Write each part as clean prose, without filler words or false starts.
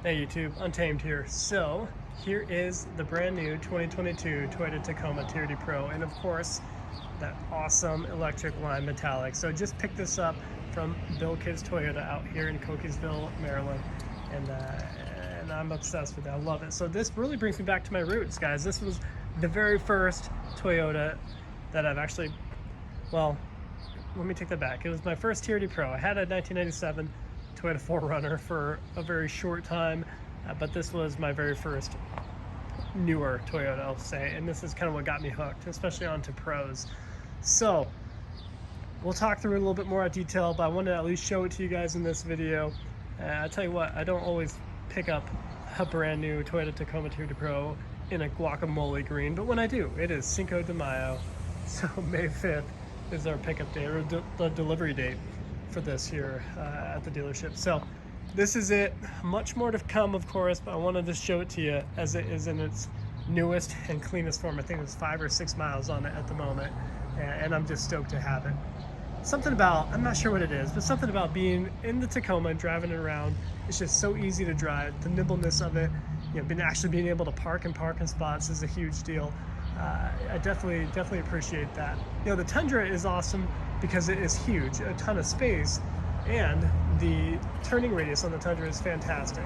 Hey YouTube, Untamed here. So here is the brand new 2022 Toyota Tacoma TRD Pro, and of course that awesome electric lime metallic. So just picked this up from Bill Kids Toyota out here in Cookiesville, Maryland, and I'm obsessed with it. I love it. So this really brings me back to my roots, guys. This was the very first Toyota that I've actually, well, let me take that back. It was my first TRD Pro. I had a 1997 Toyota 4Runner for a very short time, but this was my very first newer Toyota, I'll say, and this is kind of what got me hooked, especially onto pros. So we'll talk through it a little bit more in detail, but I wanted to at least show it to you guys in this video. I'll tell you what, I don't always pick up a brand new Toyota Tacoma TRD Pro in a guacamole green, but when I do, it is Cinco De Mayo, so May 5th is our pickup date, or the delivery date for this here at the dealership. So this is it. Much more to come, of course, but I wanted to show it to you as it is in its newest and cleanest form. I think it's 5 or 6 miles on it at the moment, and I'm just stoked to have it. Something about, I'm not sure what it is, but something about being in the Tacoma and driving it around, it's just so easy to drive. The nimbleness of it, you know, actually being able to park in parking spots is a huge deal. I definitely appreciate that. You know, the Tundra is awesome because it is huge, a ton of space, and the turning radius on the Tundra is fantastic.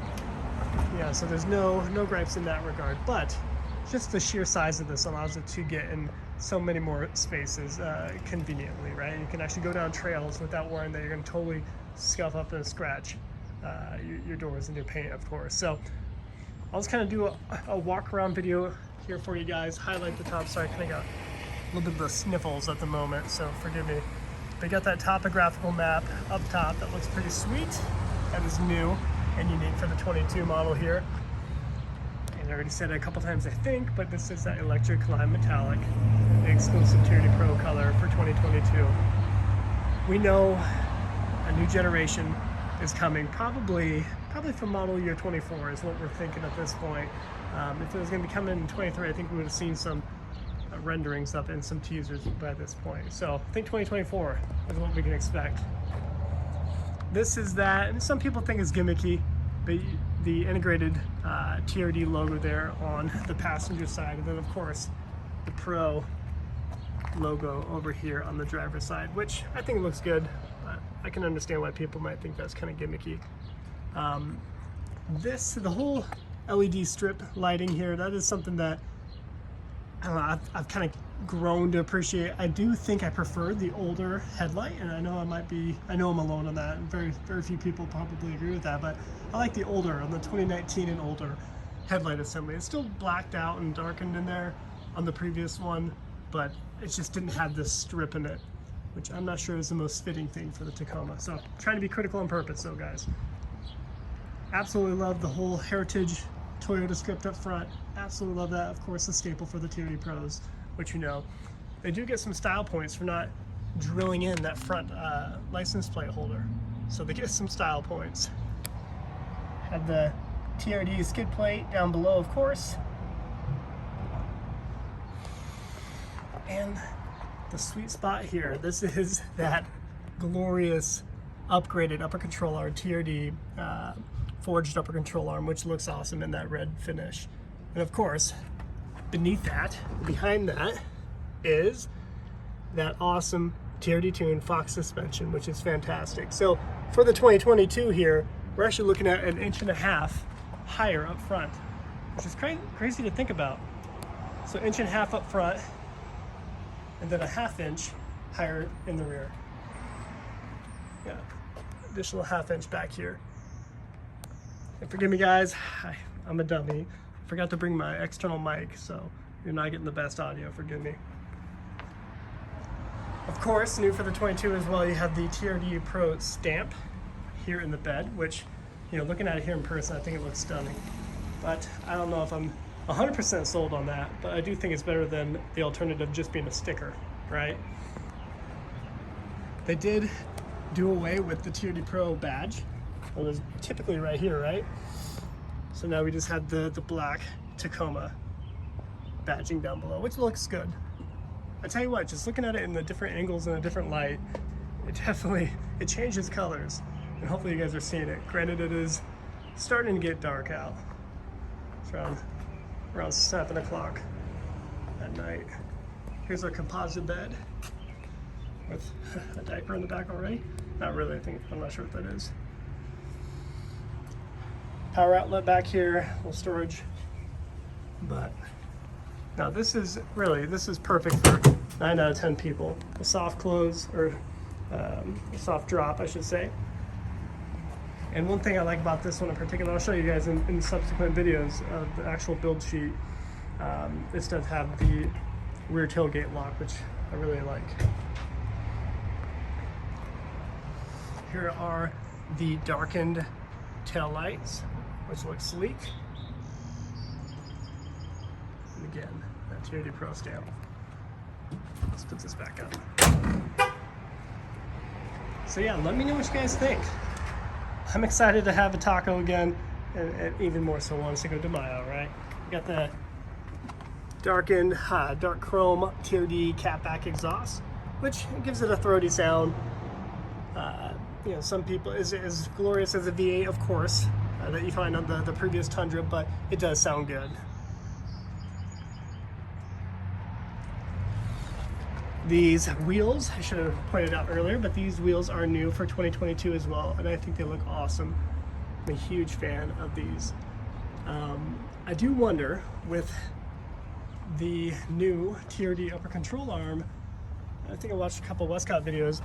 Yeah, so there's no gripes in that regard, but just the sheer size of this allows it to get in so many more spaces conveniently, right? You can actually go down trails without worrying that you're going to totally scuff up and scratch your doors and your paint, of course. So I'll just kind of do a walk around video here for you guys, highlight the top. Sorry, I kind of got a little bit of the sniffles at the moment, so forgive me. They got that topographical map up top that looks pretty sweet. That is new and unique for the 22 model here. And I already said it a couple times, I think, but this is that electric lime metallic, the exclusive TRD Pro color for 2022. We know a new generation is coming, probably from model year 24 is what we're thinking at this point. If it was going to be coming in 23, I think we would have seen some renderings up and some teasers by this point. So I think 2024 is what we can expect. This is that, and some people think it's gimmicky, but the integrated TRD logo there on the passenger side, and then of course the Pro logo over here on the driver's side, which I think looks good. I can understand why people might think that's kind of gimmicky. The whole LED strip lighting here, that is something that I don't know, I've kind of grown to appreciate. I do think I prefer the older headlight, and I know I'm alone on that, and very few people probably agree with that, but I like the older, on the 2019 and older headlight assembly. It's still blacked out and darkened in there on the previous one, but it just didn't have this strip in it, which I'm not sure is the most fitting thing for the Tacoma. So trying to be critical on purpose though, guys. Absolutely love the whole heritage Toyota script up front. Absolutely love that. Of course, the staple for the TRD Pros, which you know. They do get some style points for not drilling in that front license plate holder. So they get some style points. Have the TRD skid plate down below, of course. And the sweet spot here, this is that glorious upgraded upper control arm, TRD forged upper control arm, which looks awesome in that red finish. And of course, beneath that, behind that, is that awesome TRD tuned Fox suspension, which is fantastic. So for the 2022 here, we're actually looking at 1.5 inches higher up front, which is crazy to think about. So 1.5 inches up front, and then 1/2 inch higher in the rear. Yeah, additional 1/2 inch back here. And forgive me guys, I'm a dummy. Forgot to bring my external mic, so you're not getting the best audio, forgive me. Of course, new for the 22 as well, you have the TRD Pro stamp here in the bed, which, you know, looking at it here in person, I think it looks stunning. But I don't know if I'm 100% sold on that, but I do think it's better than the alternative just being a sticker, right? They did do away with the TRD Pro badge. Well, it was typically right here, right? So now we just have the black Tacoma badging down below, which looks good. I tell you what, just looking at it in the different angles and a different light, it changes colors. and hopefully you guys are seeing it. Granted, it is starting to get dark out. It's around 7 o'clock at night. Here's our composite bed with a diaper in the back already. Not really, I'm not sure what that is. Power outlet back here, little storage. But now this is perfect for 9 out of 10 people. A soft close, or a soft drop, I should say. And one thing I like about this one in particular, I'll show you guys in subsequent videos of the actual build sheet. This does have the rear tailgate lock, which I really like. Here are the darkened tail lights, which look sleek. And again, that TRD Pro stamp. Let's put this back up. So yeah, let me know what you guys think. I'm excited to have a taco again, and even more so on Cinco De Mayo, right? We got the darkened, dark chrome TRD catback exhaust, which gives it a throaty sound. You know, some people, as glorious as a V8, of course, that you find on the previous Tundra, but it does sound good. These wheels, I should have pointed out earlier, but these wheels are new for 2022 as well, and I think they look awesome. I'm a huge fan of these. I do wonder, with the new TRD upper control arm, I think I watched a couple Westcott videos,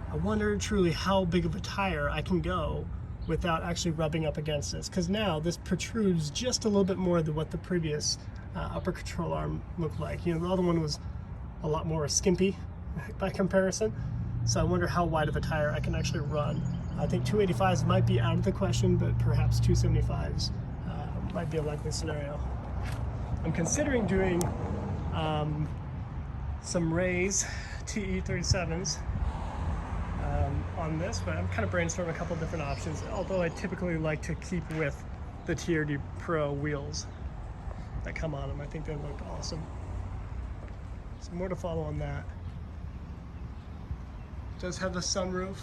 I wonder truly how big of a tire I can go without actually rubbing up against this, because now this protrudes just a little bit more than what the previous upper control arm looked like. You know, the other one was a lot more skimpy by comparison, so I wonder how wide of a tire I can actually run. I think 285s might be out of the question, but perhaps 275s might be a likely scenario. I'm considering doing some Ray's TE37s on this, but I'm kind of brainstorming a couple different options, although I typically like to keep with the TRD Pro wheels that come on them. I think they look awesome. So more to follow on that. It does have the sunroof.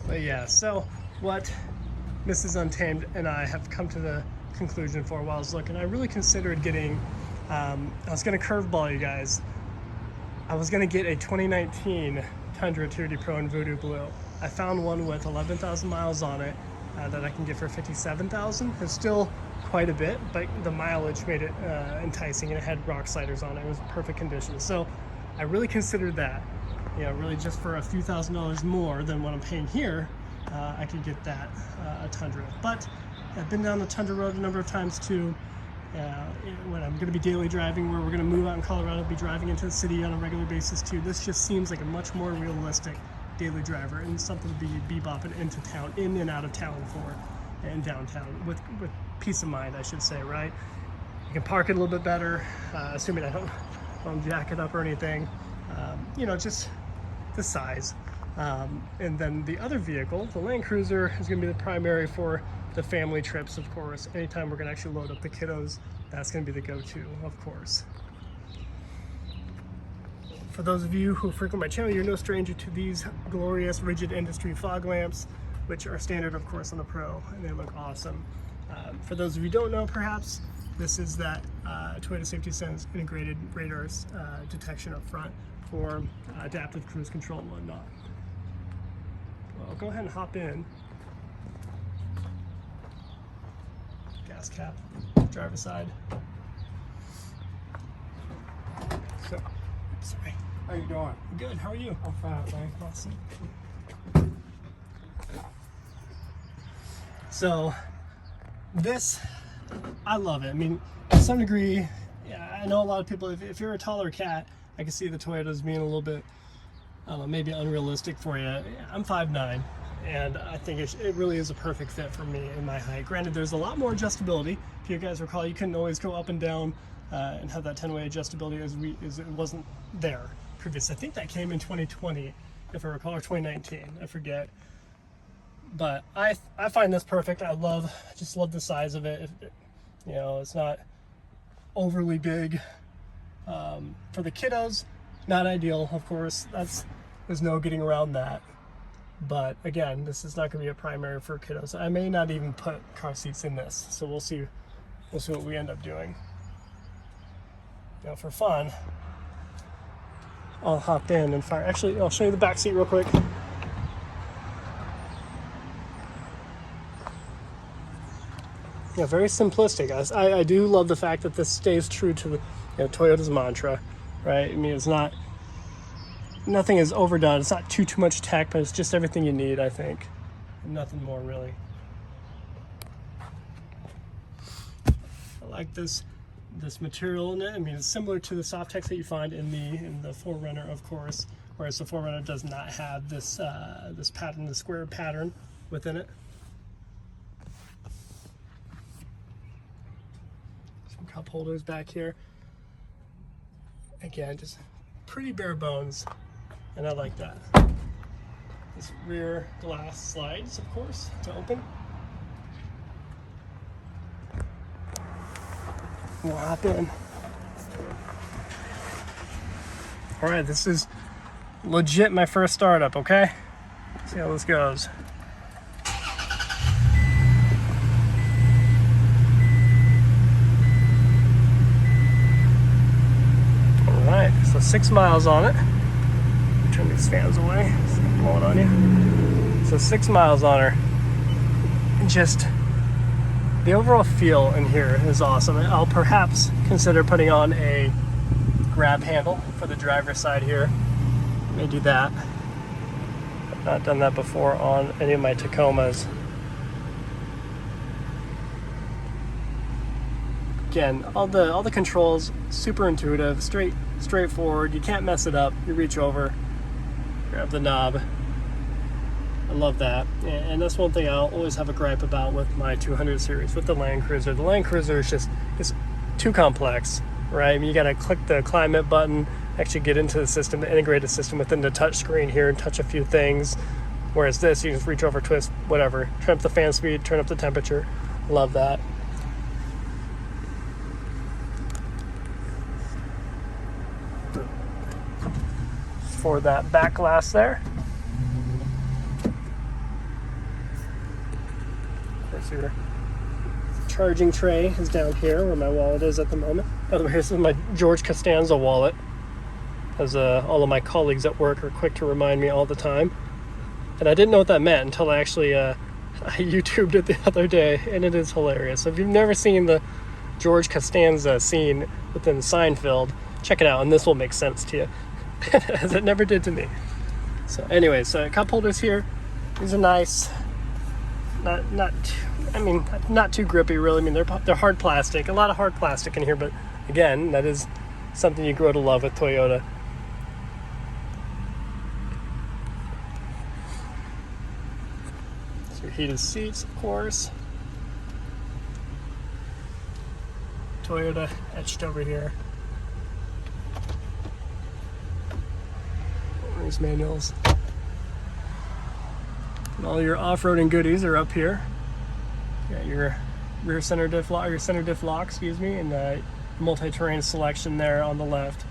But yeah, so what Mrs. Untamed and I have come to the conclusion for while I was looking, I really considered getting, I was going to curveball you guys. I was going to get a 2019 Tundra TRD Pro in Voodoo Blue. I found one with 11,000 miles on it that I can get for 57,000. It's still quite a bit, but the mileage made it enticing, and it had rock sliders on it. It was perfect condition. So I really considered that. You know, really just for a few $1,000s more than what I'm paying here, I could get that a Tundra. But I've been down the Tundra road a number of times too. When I'm going to be daily driving, where we're going to move out in Colorado, be driving into the city on a regular basis too. This just seems like a much more realistic daily driver, and something to be bebopping into town, in and out of town for, and downtown with peace of mind, I should say, right? You can park it a little bit better, assuming I don't jack it up or anything. You know, just the size. And then the other vehicle, the Land Cruiser, is going to be the primary for the family trips, of course. Anytime we're going to actually load up the kiddos, that's going to be the go-to, of course. For those of you who frequent my channel, you're no stranger to these glorious rigid industry fog lamps, which are standard, of course, on the Pro, and they look awesome. For those of you who don't know, perhaps, this is that Toyota Safety Sense integrated radar detection up front for adaptive cruise control and whatnot. Well, I'll go ahead and hop in. Gas cap, driver's side. So, sorry. How you doing? Good, how are you? I'm fine, thanks. Awesome. So, this, I love it. I mean, to some degree, yeah, I know a lot of people, if you're a taller cat, I can see the Toyotas being a little bit, I don't know, maybe unrealistic for you. I'm 5'9", and I think it really is a perfect fit for me in my height. Granted, there's a lot more adjustability. If you guys recall, you couldn't always go up and down and have that 10-way adjustability as it wasn't there previous. I think that came in 2020, if I recall, or 2019, I forget. But I find this perfect. I just love the size of it. You know, it's not overly big. For the kiddos, Not ideal, of course. There's no getting around that. But again, this is not going to be a primary for kiddos. I may not even put car seats in this, so we'll see. We'll see what we end up doing. Now, for fun, I'll hop in and fire. Actually, I'll show you the back seat real quick. Yeah, very simplistic. I do love the fact that this stays true to the Toyota's mantra, right? I mean, it's not, nothing is overdone. It's not too much tech, but it's just everything you need, I think. Nothing more, really. I like this material in it. I mean, it's similar to the Softex that you find in the 4Runner, of course, whereas the 4Runner does not have this this pattern, the square pattern within it. Some cup holders back here. Again, just pretty bare bones, and I like that. This rear glass slides, of course, to open. We'll hop in. All right, this is legit my first startup, okay? Let's see how this goes. All right, so 6 miles on it. Turn these fans away, it's blowing on you. So 6 miles on her. Just the overall feel in here is awesome. I'll perhaps consider putting on a grab handle for the driver's side here. May do that. I've not done that before on any of my Tacomas. Again, all the controls super intuitive, straightforward. You can't mess it up. You reach over, grab the knob. I love that, and that's one thing I'll always have a gripe about with my 200 series, with the Land Cruiser. The Land Cruiser is just too complex, right? I mean, you gotta click the climate button, actually get into the system, the integrated system within the touch screen here and touch a few things. Whereas this, you just reach over, twist, whatever. Turn up the fan speed, turn up the temperature. Love that. For that back glass there. Your charging tray is down here where my wallet is at the moment. By the way, this is my George Costanza wallet, as all of my colleagues at work are quick to remind me all the time. And I didn't know what that meant until I actually I YouTubed it the other day, and it is hilarious. So if you've never seen the George Costanza scene within Seinfeld, check it out, and this will make sense to you, as it never did to me. So anyways, cup holders here. These are nice. Not too grippy, really. I mean, they're hard plastic. A lot of hard plastic in here, but again, that is something you grow to love with Toyota. So your heated seats, of course. Toyota etched over here. These manuals. And all your off-roading goodies are up here. You got your rear center diff lock, excuse me, and multi-terrain selection there on the left,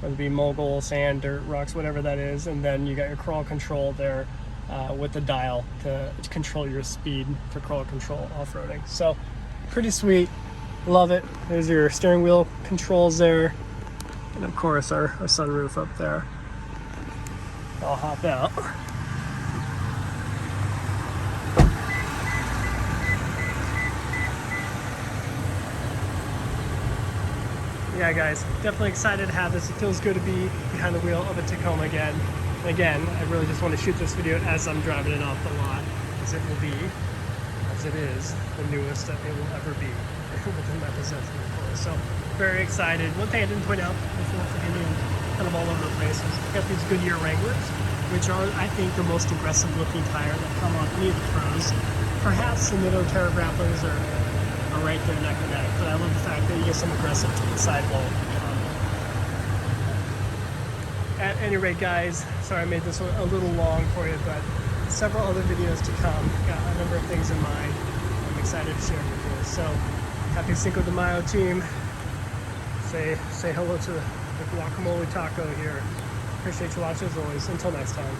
whether it be mogul, sand, dirt, rocks, whatever that is. And then you got your crawl control there with the dial to control your speed for crawl control off-roading. So pretty sweet, love it. There's your steering wheel controls there, and of course our sunroof up there. I'll hop out. Yeah, guys, definitely excited to have this. It feels good to be behind the wheel of a Tacoma again. And again, I really just want to shoot this video as I'm driving it off the lot, as it will be, as it is, the newest that it will ever be within my possession, of course. So, very excited. One thing I didn't point out before, forgive me, I'm kind of all over the place, is I got these Goodyear Wranglers, which are, I think, the most aggressive looking tire that come on any of the pros. Perhaps the Nitto Terra Grapplers are right there neck and neck, but I love the fact that you get some aggressive sidewall. At any rate, guys, sorry I made this one a little long for you, but several other videos to come. Got a number of things in mind I'm excited to share with you. So happy Cinco de Mayo, team. Say hello to with Guacamole Taco here. Appreciate you watching as always. Until next time.